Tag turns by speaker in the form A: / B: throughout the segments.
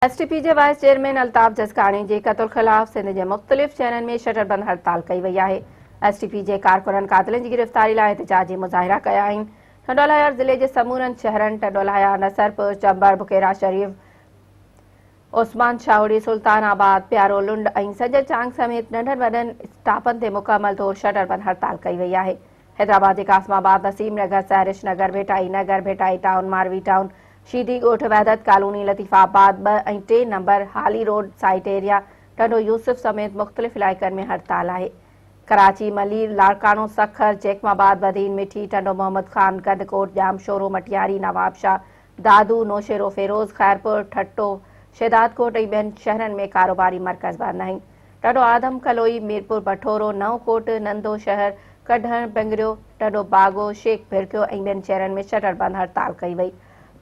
A: STP जे wise chairman Altaf जसकाणी जे क़त्ल ख़िलाफ़ सिंध जे मुख़्तलिफ़ शहरन में शटरबंद हड़ताल कई वई आहे। STP जे कारकुननि क़ातिलनि जी गिरफ़्तारी लाइ एहतिजाजी मुज़ाहिरा कया आहिनि। टंडोलाया ज़िले जे समूरनि शहरन टंडोलाया, नसरपुर, चंबर, बुकेरा शरीफ, ओस्मान शाहड़ी, सुल्तानाबाद, प्यारो, लुंड ऐं सजर चांग समेत नंढनि वॾनि स्टापनि ते मुकमल तौर शटरबंद हड़ताल कई वई आहे। हैदराबाद जे कासमाबाद, नसीम नगर, सहरिश नगर, भेटाई टाउन, मारवी टाउन, शीदी ॻोठ, वहदत कॉलोनी, लतीफ़ाबाद 2 ऐं 3 नंबर, हाली रोड, साइट एरिया, टंडो यूसुफ समेत मुख़्तलिफ़ इलाइक़नि में हड़ताल आहे। कराची, मलीर, लाड़कानो, सखर, चेकमाबाद, बदीन, मिठी, टंडो मोहम्मद खान, गंदकोट, जामशोरो, मटियारी, नवाबशाह, दादू, नौशेरो, फेरोज़, खैरपुर, ठट्टो, शेदादकोट ऐं ॿियनि शहरनि में कारोबारी मर्कज़ बंदि आहिनि। टंडो आदम कलोई, मीरपुर, भठोरो, नवकोट, नंदो शहर, कढण, पिंगरियो, टंडो बागो, शेख भिरकियो ऐं ॿियनि शहरनि में शटरबंद हड़ताल कई वई।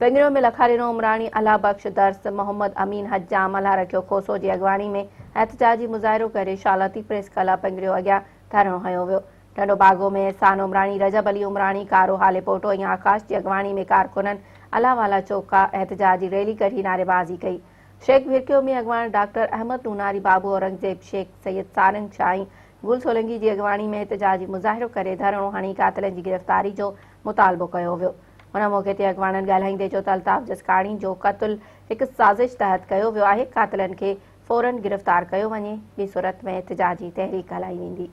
A: पिंगरियो में लखारीनो उमराणी, अला बख्श दर्स, मोहम्मद अमीन हजाम, अला रखियो खोसो जी अॻवानी में एहतिजाजी मुज़ाहिरो करे शालती प्रेस क्लब पिंगरियो अॻियां धरणो हयो वियो। टंडो बागो में एहसान उमराणी, रजब अली उमराणी, कारो हाले पोटो ऐं आकाश जी अॻवानी में कारकुननि अलावाला चौका एहतिजाजी रैली कढी नारेबाज़ी कई। शेख भिरकियो में अॻवान डॉक्टर अहमद नूनारी, बाबू औरंगज़ेब शेख, सैयद सारंग शाही, गुल सोलंगी जी अॻवानी में एहतिजाजी मुज़ाहिरो करे धरणो हणी क़ातिलनि जी गिरफ़्तारी जो मुतालबो कयो वियो। हुन मौक़े ते अॻवाननि ॻाल्हाईंदे चयो त الطاف जसकाणी जो क़त्ल हिकु साज़िश तहत कयो वियो आहे। क़ातिलनि खे फ़ौरन गिरफ़्तार कयो वञे, ॿी सूरत में एहतिजाजी तहरीक हलाई वेंदी।